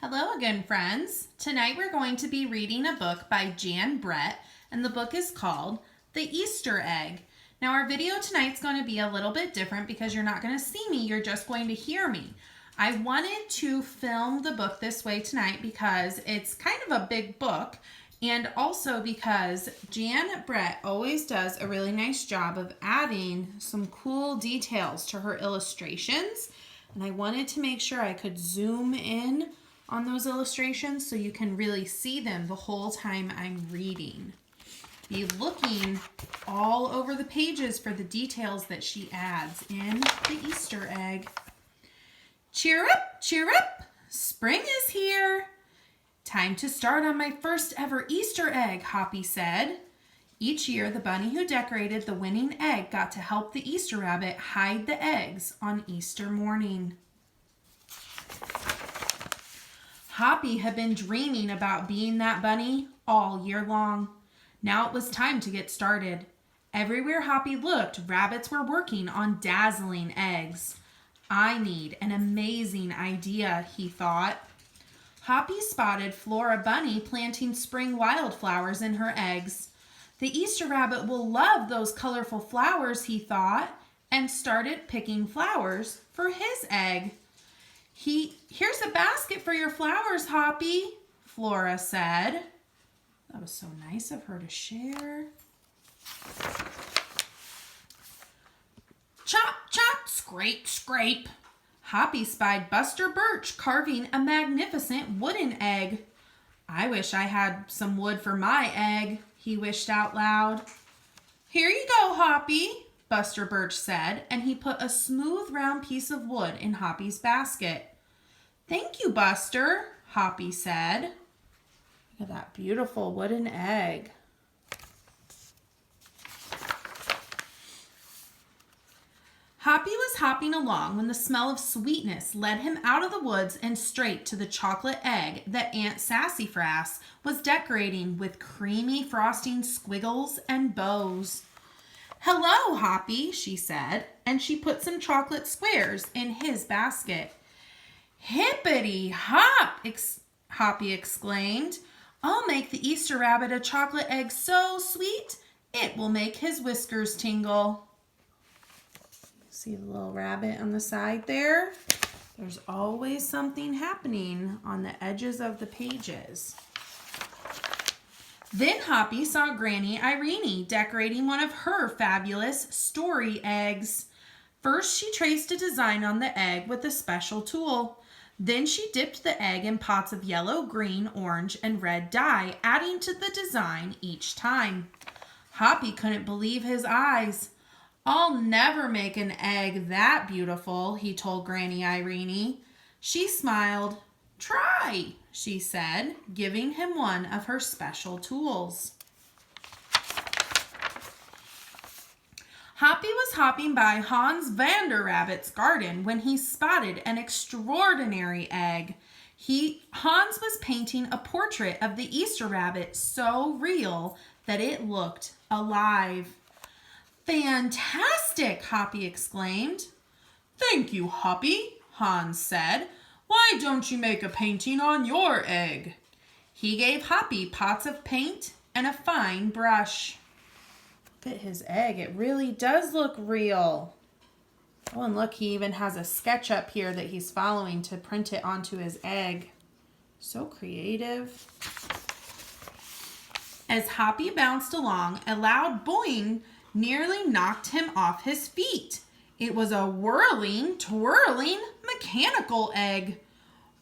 Hello again, friends. Tonight we're going to be reading a book by Jan Brett, and the book is called The Easter Egg. Now our video tonight's going to be a little bit different because you're not going to see me, you're just going to hear me. I wanted to film the book this way tonight because it's kind of a big book, and also because Jan Brett always does a really nice job of adding some cool details to her illustrations, and I wanted to make sure I could zoom in on those illustrations so you can really see them the whole time I'm reading. Be looking all over the pages for the details that she adds in the Easter egg. Cheer up, spring is here. Time to start on my first ever Easter egg, Hoppy said. Each year, the bunny who decorated the winning egg got to help the Easter rabbit hide the eggs on Easter morning. Hoppy had been dreaming about being that bunny all year long. Now it was time to get started. Everywhere Hoppy looked, rabbits were working on dazzling eggs. I need an amazing idea, he thought. Hoppy spotted Flora Bunny planting spring wildflowers in her eggs. The Easter rabbit will love those colorful flowers, he thought, and started picking flowers for his egg. Here's a basket for your flowers, Hoppy, Flora said. That was so nice of her to share. Chop, chop, scrape, scrape. Hoppy spied Buster Birch carving a magnificent wooden egg. I wish I had some wood for my egg, he wished out loud. Here you go, Hoppy, Buster Birch said, and he put a smooth round piece of wood in Hoppy's basket. Thank you, Buster, Hoppy said. Look at that beautiful wooden egg. Hoppy was hopping along when the smell of sweetness led him out of the woods and straight to the chocolate egg that Aunt Sassafras was decorating with creamy frosting squiggles and bows. Hello, Hoppy, she said, and she put some chocolate squares in his basket. Hippity hop, Hoppy exclaimed. I'll make the Easter rabbit a chocolate egg so sweet, it will make his whiskers tingle. See the little rabbit on the side there? There's always something happening on the edges of the pages. Then Hoppy saw Granny Irene decorating one of her fabulous story eggs. First, she traced a design on the egg with a special tool. Then she dipped the egg in pots of yellow, green, orange, and red dye, adding to the design each time. Hoppy couldn't believe his eyes. I'll never make an egg that beautiful, he told Granny Irene. She smiled. Try, she said, giving him one of her special tools. Hoppy was hopping by Hans Vander Rabbit's garden when he spotted an extraordinary egg. Hans was painting a portrait of the Easter rabbit so real that it looked alive. Fantastic, Hoppy exclaimed. Thank you, Hoppy, Hans said. Why don't you make a painting on your egg? He gave Hoppy pots of paint and a fine brush. Look at his egg. It really does look real. Oh, and look, he even has a sketch up here that he's following to print it onto his egg. So creative. As Hoppy bounced along, a loud boing nearly knocked him off his feet. It was a whirling, twirling, mechanical egg.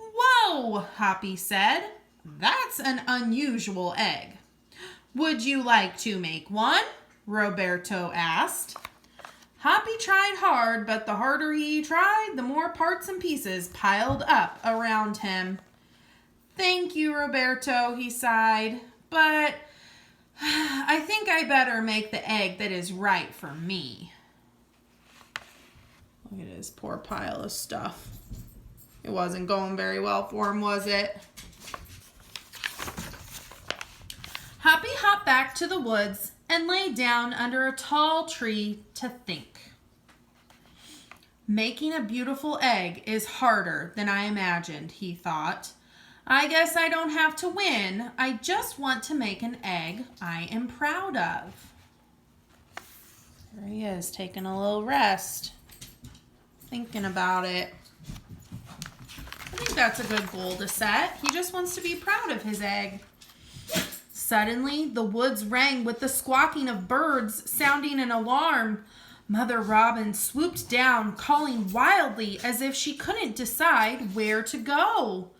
Whoa, Hoppy said. That's an unusual egg. Would you like to make one? Roberto asked. Hoppy tried hard, but the harder he tried, the more parts and pieces piled up around him. Thank you, Roberto, he sighed, but I think I better make the egg that is right for me. Look at his poor pile of stuff. It wasn't going very well for him, was it? Hoppy hopped back to the woods and lay down under a tall tree to think. Making a beautiful egg is harder than I imagined, he thought. I guess I don't have to win. I just want to make an egg I am proud of. There he is, taking a little rest, thinking about it. I think that's a good goal to set. He just wants to be proud of his egg. Suddenly, the woods rang with the squawking of birds, sounding an alarm. Mother Robin swooped down, calling wildly as if she couldn't decide where to go.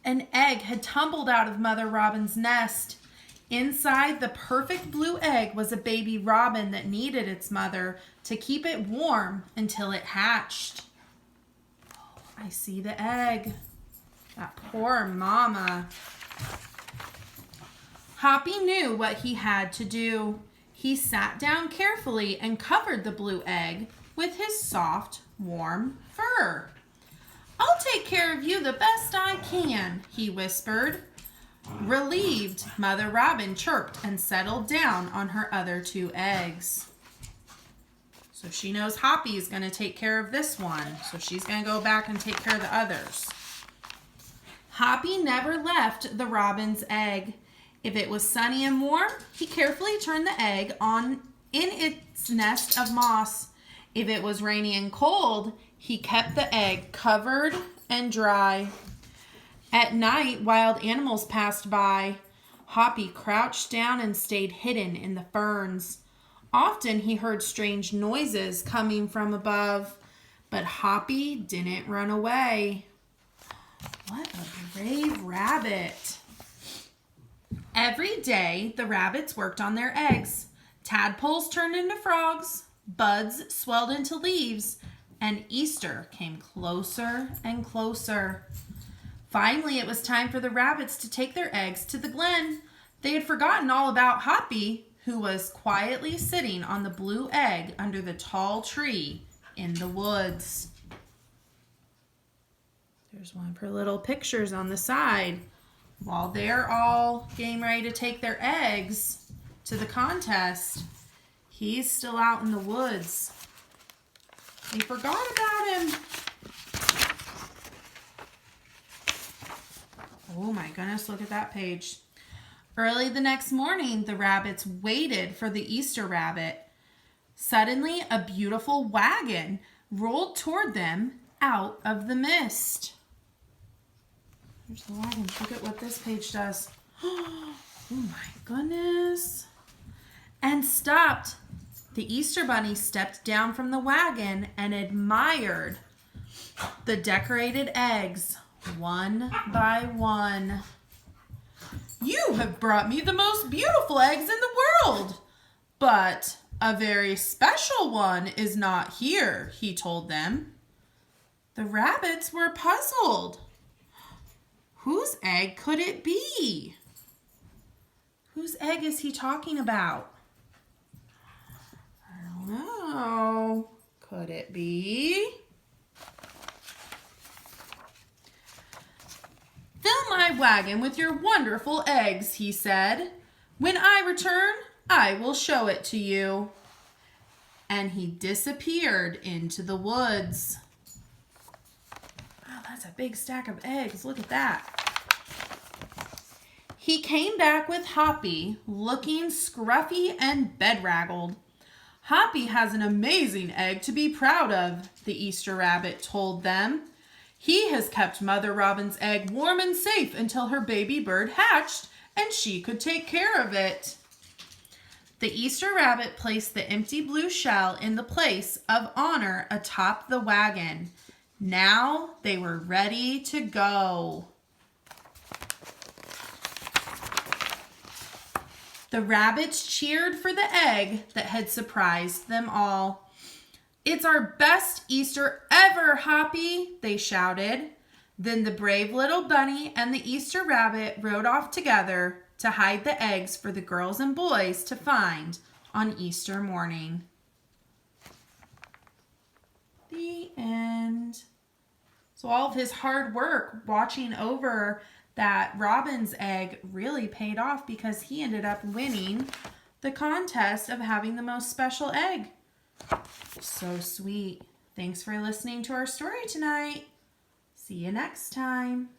An egg had tumbled out of Mother Robin's nest. Inside the perfect blue egg was a baby robin that needed its mother to keep it warm until it hatched. Oh, I see the egg. That poor mama. Hoppy knew what he had to do. He sat down carefully and covered the blue egg with his soft, warm fur. "I'll take care of you the best I can," he whispered. Relieved, Mother Robin chirped and settled down on her other 2 eggs. So she knows Hoppy is going to take care of this one. So she's going to go back and take care of the others. Hoppy never left the robin's egg. If it was sunny and warm, he carefully turned the egg on in its nest of moss. If it was rainy and cold, he kept the egg covered and dry. At night, wild animals passed by. Hoppy crouched down and stayed hidden in the ferns. Often he heard strange noises coming from above, but Hoppy didn't run away. What a brave rabbit. Every day, the rabbits worked on their eggs. Tadpoles turned into frogs, buds swelled into leaves, and Easter came closer and closer. Finally, it was time for the rabbits to take their eggs to the glen. They had forgotten all about Hoppy, who was quietly sitting on the blue egg under the tall tree in the woods. There's one of her little pictures on the side. While they're all getting ready to take their eggs to the contest, he's still out in the woods. They forgot about him. Oh my goodness, look at that page. Early the next morning, the rabbits waited for the Easter rabbit. Suddenly, a beautiful wagon rolled toward them out of the mist. Here's the wagon. Look at what this page does. Oh my goodness. And stopped. The Easter bunny stepped down from the wagon and admired the decorated eggs one by one. "You have brought me the most beautiful eggs in the world, but a very special one is not here," he told them. The rabbits were puzzled. Whose egg could it be? Whose egg is he talking about? I don't know. Could it be? "Fill my wagon with your wonderful eggs," he said. "When I return, I will show it to you." And he disappeared into the woods. Wow, that's a big stack of eggs. Look at that. He came back with Hoppy, looking scruffy and bedraggled. "Hoppy has an amazing egg to be proud of," the Easter rabbit told them. "He has kept Mother Robin's egg warm and safe until her baby bird hatched and she could take care of it." The Easter rabbit placed the empty blue shell in the place of honor atop the wagon. Now they were ready to go. The rabbits cheered for the egg that had surprised them all. "It's our best Easter ever, Hoppy," they shouted. Then the brave little bunny and the Easter rabbit rode off together to hide the eggs for the girls and boys to find on Easter morning. The end. So all of his hard work watching over that robin's egg really paid off because he ended up winning the contest of having the most special egg. So sweet. Thanks for listening to our story tonight. See you next time.